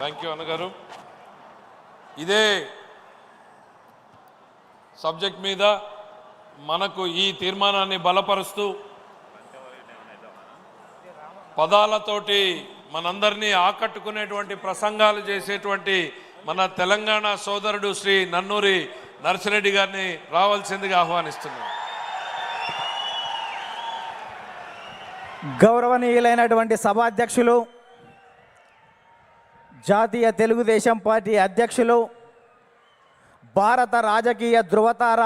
Thank you అన్నగారు. ఇదే subject మీద మనకు ఈ తీర్మానాన్ని బలపరుస్తూ పదాలతోటి మనందరినీ ఆకట్టుకునేటువంటి ప్రసంగాలు చేసేటువంటి మన తెలంగాణ సోదరుడు శ్రీ నన్నూరి నర్సిరెడ్డి గారిని రావాల్సిందిగా ఆహ్వానిస్తున్నాం. గౌరవనీయులైనటువంటి సభాధ్యక్షులు, జాతీయ తెలుగుదేశం పార్టీ అధ్యక్షులు, భారత రాజకీయ ధృవతార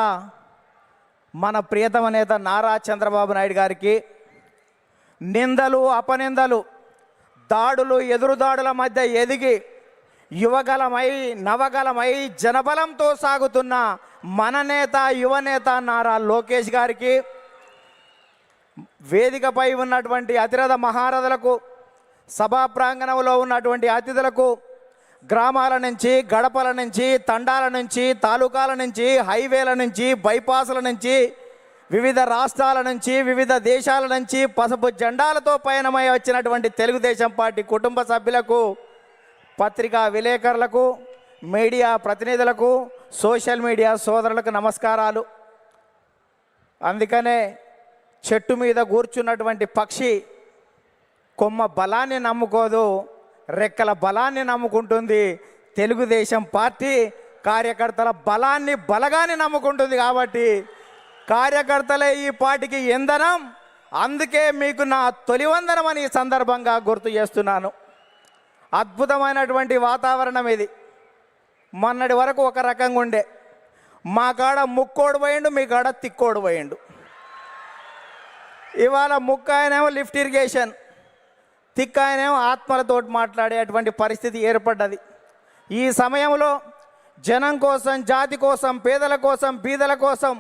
మన ప్రియతమ నేత నారా చంద్రబాబు నాయుడు గారికి నిందలు, అపనిందలు, దాడులు, ఎదురుదాడుల మధ్య ఎదిగి యువగలమై నవగలమై జనబలంతో సాగుతున్న మన నేత, యువనేత నారా లోకేష్ గారికి, వేదికపై ఉన్నటువంటి అతిరథ మహారథులకు, సభా ప్రాంగణంలో ఉన్నటువంటి అతిథులకు, గ్రామాల నుంచి, గడపల నుంచి, తండాల నుంచి, తాలూకాల నుంచి, హైవేల నుంచి, బైపాసుల నుంచి, వివిధ రాష్ట్రాల నుంచి, వివిధ దేశాల నుంచి పసుపు జెండాలతో పయనమై వచ్చినటువంటి తెలుగుదేశం పార్టీ కుటుంబ సభ్యులకు, పత్రికా విలేకరులకు, మీడియా ప్రతినిధులకు, సోషల్ మీడియా సోదరులకు నమస్కారాలు. అందుకనే చెట్టు మీద కూర్చున్నటువంటి పక్షి కొమ్మ బలాన్ని నమ్ముకోదు, రెక్కల బలాన్ని నమ్ముకుంటుంది. తెలుగుదేశం పార్టీ కార్యకర్తల బలాన్ని, బలగాన్ని నమ్ముకుంటుంది. కాబట్టి కార్యకర్తలే ఈ పార్టీకి ఇంధనం. అందుకే మీకు నా తొలి వందనం అని ఈ సందర్భంగా గుర్తు చేస్తున్నాను. అద్భుతమైనటువంటి వాతావరణం ఇది. మొన్నటి వరకు ఒక రకంగా ఉండే, మా కాడ ముక్కోడు పోయిండు, మీ కాడ తిక్కోడు పోయిండు. ఇవాళ ముక్క ఆయనేమో లిఫ్ట్ ఇరిగేషన్, తిక్క ఆయనేమో ఆత్మలతో మాట్లాడేటువంటి పరిస్థితి ఏర్పడ్డది. ఈ సమయంలో జనం కోసం, జాతి కోసం, పేదల కోసం, బీదల కోసం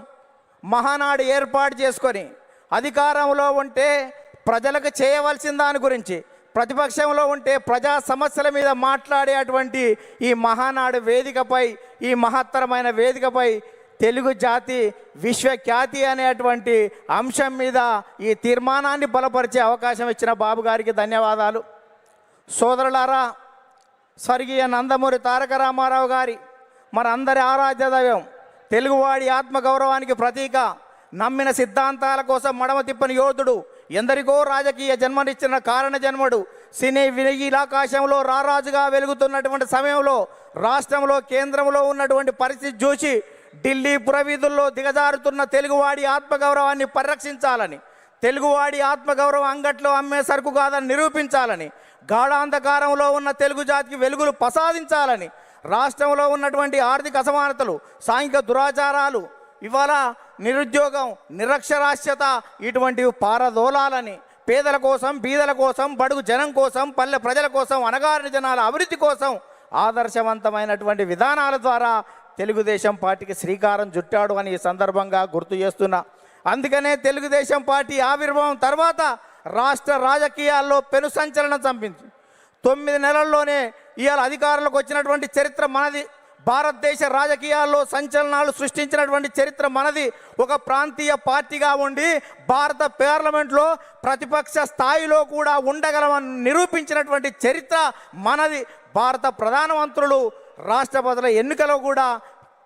మహానాడు ఏర్పాటు చేసుకొని అధికారంలో ఉంటే ప్రజలకు చేయవలసిన దాని గురించి, ప్రతిపక్షంలో ఉంటే ప్రజా సమస్యల మీద మాట్లాడేటువంటి ఈ మహానాడు వేదికపై, ఈ మహత్తరమైన వేదికపై తెలుగు జాతి విశ్వఖ్యాతి అనేటువంటి అంశం మీద ఈ తీర్మానాన్ని బలపరిచే అవకాశం ఇచ్చిన బాబు గారికి ధన్యవాదాలు. సోదరులారా, స్వర్గీయ నందమూరి తారక రామారావు గారి మనందరి ఆరాధ్య దైవం, తెలుగువాడి ఆత్మగౌరవానికి ప్రతీక, నమ్మిన సిద్ధాంతాల కోసం మడమ తిప్పని యోధుడు, ఎందరికో రాజకీయ జన్మనిచ్చిన కారణ జన్ముడు, సినీ వినీలాకాశంలో రారాజుగా వెలుగుతున్నటువంటి సమయంలో రాష్ట్రంలో, కేంద్రంలో ఉన్నటువంటి పరిస్థితి చూసి ఢిల్లీ పురవీధుల్లో దిగజారుతున్న తెలుగువాడి ఆత్మగౌరవాన్ని పరిరక్షించాలని, తెలుగువాడి ఆత్మగౌరవం అంగట్లో అమ్మే సరుకు కాదని నిరూపించాలని, గాఢాంధకారంలో ఉన్న తెలుగు జాతికి వెలుగులు ప్రసాదించాలని, రాష్ట్రంలో ఉన్నటువంటి ఆర్థిక అసమానతలు, సాంఘిక దురాచారాలు, ఇవాళ నిరుద్యోగం, నిరక్షరాస్యత ఇటువంటివి పారదోలాలని, పేదల కోసం, బీదల కోసం, బడుగు జనం కోసం, పల్లె ప్రజల కోసం, అణగారిన జనాల అభివృద్ధి కోసం ఆదర్శవంతమైనటువంటి విధానాల ద్వారా తెలుగుదేశం పార్టీకి శ్రీకారం చుట్టాడు అని ఈ సందర్భంగా గుర్తు చేస్తున్నా. అందుకనే తెలుగుదేశం పార్టీ ఆవిర్భావం తర్వాత రాష్ట్ర రాజకీయాల్లో పెను సంచలనం చంపింది. 9 నెలల్లోనే ఇవాళ అధికారంలోకి వచ్చినటువంటి చరిత్ర మనది. భారతదేశ రాజకీయాల్లో సంచలనాలు సృష్టించినటువంటి చరిత్ర మనది. ఒక ప్రాంతీయ పార్టీగా ఉండి భారత పార్లమెంట్లో ప్రతిపక్ష స్థాయిలో కూడా ఉండగలమని నిరూపించినటువంటి చరిత్ర మనది. భారత ప్రధానమంత్రులు, రాష్ట్రపతుల ఎన్నికలో కూడా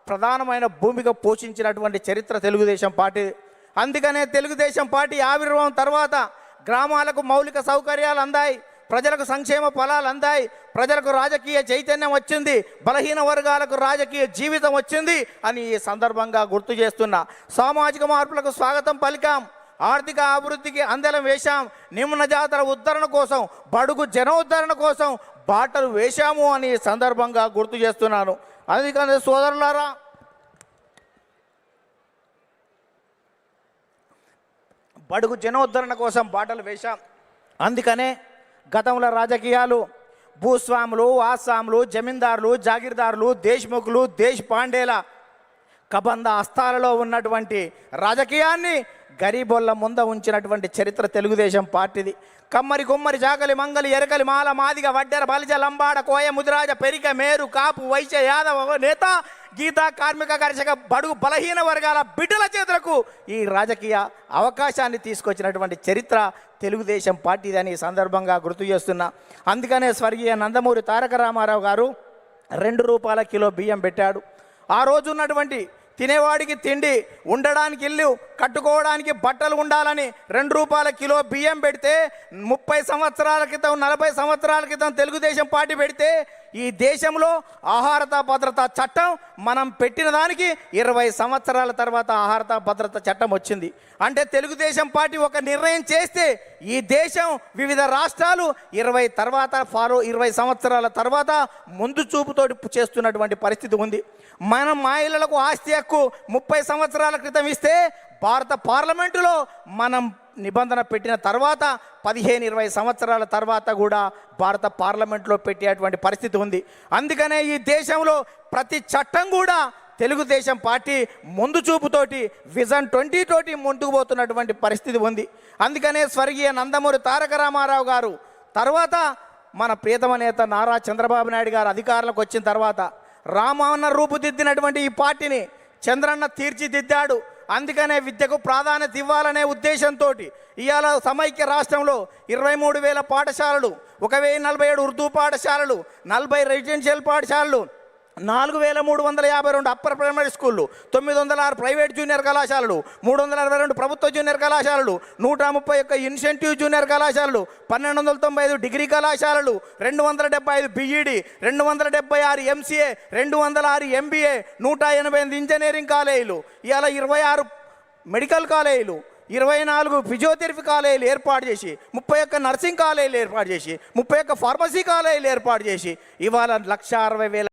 ప్రధానమైన భూమిక పోషించినటువంటి చరిత్ర తెలుగుదేశం పార్టీ. అందుకనే తెలుగుదేశం పార్టీ ఆవిర్భావం తర్వాత గ్రామాలకు మౌలిక సౌకర్యాలు అందాయి, ప్రజలకు సంక్షేమ ఫలాలు అందాయి, ప్రజలకు రాజకీయ చైతన్యం వచ్చింది, బలహీన వర్గాలకు రాజకీయ జీవితం వచ్చింది అని ఈ సందర్భంగా గుర్తు చేస్తున్నా. సామాజిక మార్పులకు స్వాగతం పలికాం, ఆర్థిక అభివృద్ధికి అందలం వేశాం, నిమ్న జాతుల ఉద్ధరణ కోసం, బడుగు జన ఉద్ధరణ కోసం బాటలు వేశాము అని సందర్భంగా గుర్తు చేస్తున్నాను. అందుకని సోదరులారా, బడుగు జనోద్ధరణ కోసం బాటలు వేశాం. అందుకనే గతంలో రాజకీయాలు భూస్వాములు, ఆసాములు, జమీందారులు, జాగీర్దారులు, దేశ్ముఖులు, దేశ్ పాండేల కబంధ హస్తాలలో ఉన్నటువంటి రాజకీయాన్ని గరీబోళ్ళ ముంద ఉంచినటువంటి చరిత్ర తెలుగుదేశం పార్టీది. కమ్మరి కుమ్మరి జాగలి మంగలి ఎరకలి మాల మాదిగ వడ్డెర బలిజ లంబాడ కోయ ముదిరాజ పెరిక మేరు కాపు వైశ్య యాదవ నేత గీతా కార్మిక కర్షక బడుగు బలహీన వర్గాల బిడ్డల చేతులకు ఈ రాజకీయ అవకాశాన్ని తీసుకొచ్చినటువంటి చరిత్ర తెలుగుదేశం పార్టీదని ఈ సందర్భంగా గుర్తు చేస్తున్నా. అందుకనే స్వర్గీయ నందమూరి తారక రామారావు గారు 2 రూపాయల కిలో బియ్యం పెట్టాడు. ఆ రోజు ఉన్నటువంటి తినేవాడికి తిండి, ఉండడానికి ఇల్లు, కట్టుకోవడానికి బట్టలు ఉండాలని 2 రూపాయల కిలో బియ్యం పెడితే 30 సంవత్సరాల క్రితం 40 సంవత్సరాల క్రితం తెలుగుదేశం పార్టీ పెడితే ఈ దేశంలో ఆహారత భద్రత చట్టం మనం పెట్టిన దానికి 20 సంవత్సరాల తర్వాత ఆహారత భద్రత చట్టం వచ్చింది. అంటే తెలుగుదేశం పార్టీ ఒక నిర్ణయం చేస్తే ఈ దేశం వివిధ రాష్ట్రాలు 20 సంవత్సరాల తర్వాత ముందు చూపుతోటి చేస్తున్నటువంటి పరిస్థితి ఉంది. మనం మహిళలకు ఆస్తి హక్కు 30 సంవత్సరాల క్రితం ఇస్తే భారత పార్లమెంటులో మనం నిబంధన పెట్టిన తర్వాత 15-20 సంవత్సరాల తర్వాత కూడా భారత పార్లమెంట్లో పెట్టేటువంటి పరిస్థితి ఉంది. అందుకనే ఈ దేశంలో ప్రతి చట్టం కూడా తెలుగుదేశం పార్టీ ముందు చూపుతోటి విజన్ 20 తోటి ముందుకు పోతున్నటువంటి పరిస్థితి ఉంది. అందుకనే స్వర్గీయ నందమూరి తారక రామారావు గారు తర్వాత మన ప్రియతమ నేత నారా చంద్రబాబు నాయుడు గారు అధికారంలోకి వచ్చిన తర్వాత రామన్న రూపుదిద్దినటువంటి ఈ పార్టీని చంద్రన్న తీర్చిదిద్దాడు. అందుకనే విద్యకు ప్రాధాన్యత ఇవ్వాలనే ఉద్దేశంతో ఇవాళ సమైక్య రాష్ట్రంలో 23,000 పాఠశాలలు, 1,047 ఉర్దూ పాఠశాలలు, 40 రెసిడెన్షియల్ పాఠశాలలు, 4,352 అప్పర్ ప్రైమరీ స్కూళ్ళు, 906 ప్రైవేట్ జూనియర్ కళాశాలలు, 362 ప్రభుత్వ జూనియర్ కళాశాలలు, 131 ఇన్సెంటివ్ జూనియర్ కళాశాలలు, 1,295 డిగ్రీ కళాశాలలు, 275 బీఈడి, 276 ఎంసీఏ, 206 ఎంబీఏ, 188 ఇంజనీరింగ్ కాలేజీలు, ఇవాళ 26 మెడికల్ కాలేజీలు, 24 ఫిజియోథెరపీ కాలేజీలు ఏర్పాటు చేసి, 31 నర్సింగ్ కాలేజీలు ఏర్పాటు చేసి, 31 ఫార్మసీ కాలేజీలు ఏర్పాటు చేసి ఇవాళ 1,60,000